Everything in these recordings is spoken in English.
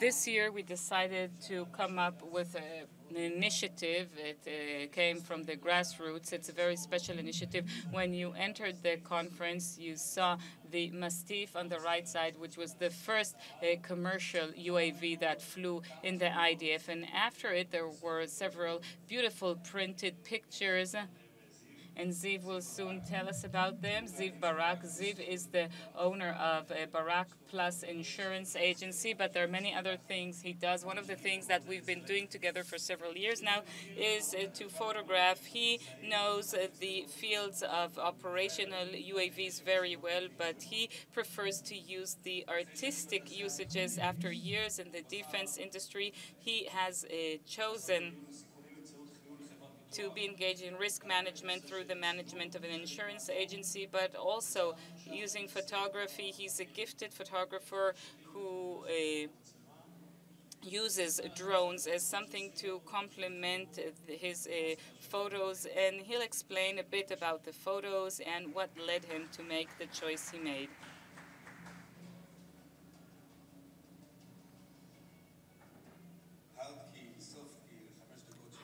This year, we decided to come up with an initiative. It came from the grassroots. It's a very special initiative. When you entered the conference, you saw the Mastiff on the right side, which was the first commercial UAV that flew in the IDF. And after it, there were several beautiful printed pictures, and Ziv will soon tell us about them. Ziv Barak. Ziv is the owner of Barak Plus Insurance Agency, but there are many other things he does. One of the things that we've been doing together for several years now is to photograph. He knows the fields of operational UAVs very well, but he prefers to use the artistic usages. After years in the defense industry, he has chosen to be engaged in risk management through the management of an insurance agency, but also using photography. He's a gifted photographer who uses drones as something to complement his photos, and he'll explain a bit about the photos and what led him to make the choice he made.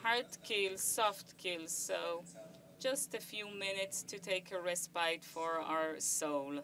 Hard kill, soft kill, so just a few minutes to take a respite for our soul.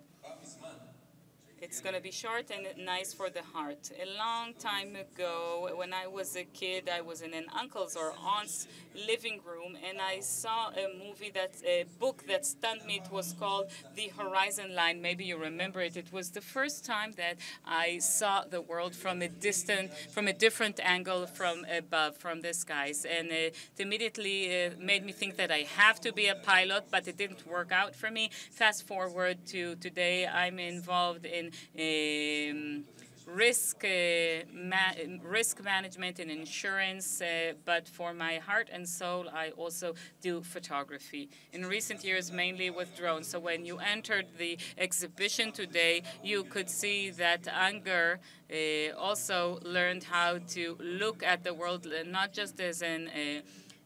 It's going to be short and nice for the heart. A long time ago, when I was a kid, I was in an uncle's or aunt's living room, and I saw a book that stunned me. It was called The Horizon Line. Maybe you remember it. It was the first time that I saw the world from a different angle from above, from the skies. And it immediately made me think that I have to be a pilot, but it didn't work out for me. Fast forward to today, I'm involved in risk management and insurance, but for my heart and soul, I also do photography. In recent years, mainly with drones. So when you entered the exhibition today, you could see that Unger also learned how to look at the world not just as an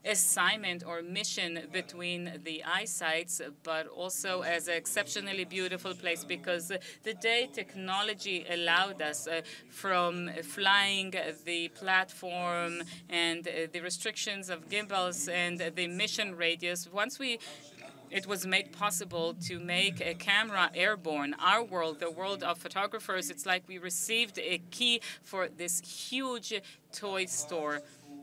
assignment or mission between the eyesights, but also as an exceptionally beautiful place, because the day technology allowed us from flying the platform and the restrictions of gimbals and the mission radius, it was made possible to make a camera airborne. Our world, the world of photographers, it's like we received a key for this huge toy store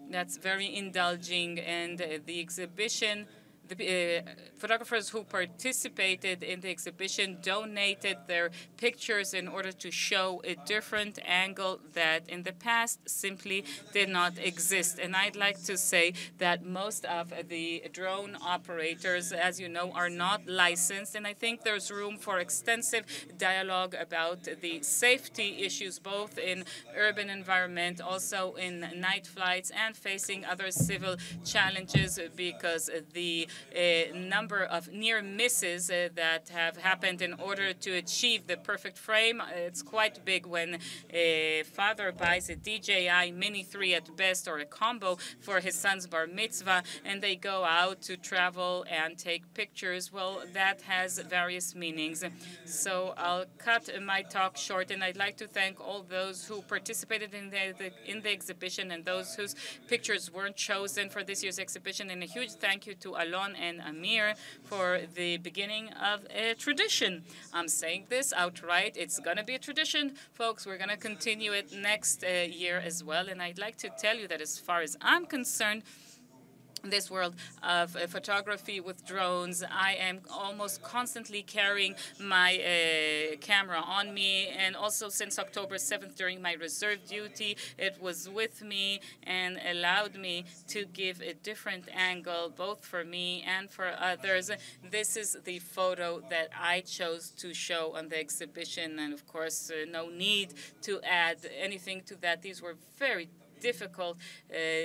that's very indulging, and the exhibition, the photographers who participated in the exhibition donated their pictures in order to show a different angle that in the past simply did not exist. And I'd like to say that most of the drone operators, as you know, are not licensed, and I think there's room for extensive dialogue about the safety issues, both in urban environment, also in night flights, and facing other civil challenges, because the number of near misses that have happened in order to achieve the perfect frame, it's quite big. When a father buys a DJI Mini 3 at best, or a combo for his son's bar mitzvah, and they go out to travel and take pictures, well, that has various meanings. So I'll cut my talk short, and I'd like to thank all those who participated in the exhibition and those whose pictures weren't chosen for this year's exhibition. And a huge thank you to Alon and Amir for the beginning of a tradition. I'm saying this outright. It's going to be a tradition, folks. We're going to continue it next year as well. And I'd like to tell you that as far as I'm concerned, this world of photography with drones, I am almost constantly carrying my camera on me, and also since October 7th during my reserve duty, it was with me and allowed me to give a different angle both for me and for others. This is the photo that I chose to show on the exhibition, and of course no need to add anything to that. These were very difficult,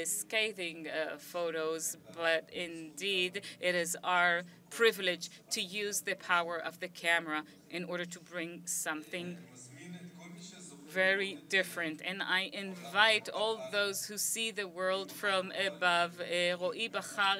scathing photos, but indeed it is our privilege to use the power of the camera in order to bring something very different. And I invite all those who see the world from above. Ro'i Bachar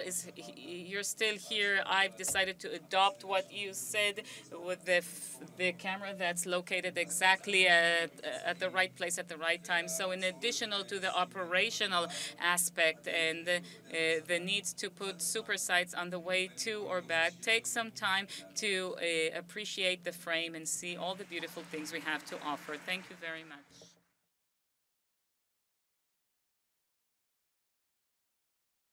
you're still here. I've decided to adopt what you said with the camera that's located exactly at the right place at the right time. So in additional to the operational aspect and the need to put super sites on the way to or back, take some time to appreciate the frame and see all the beautiful things we have to offer. Thank you very much.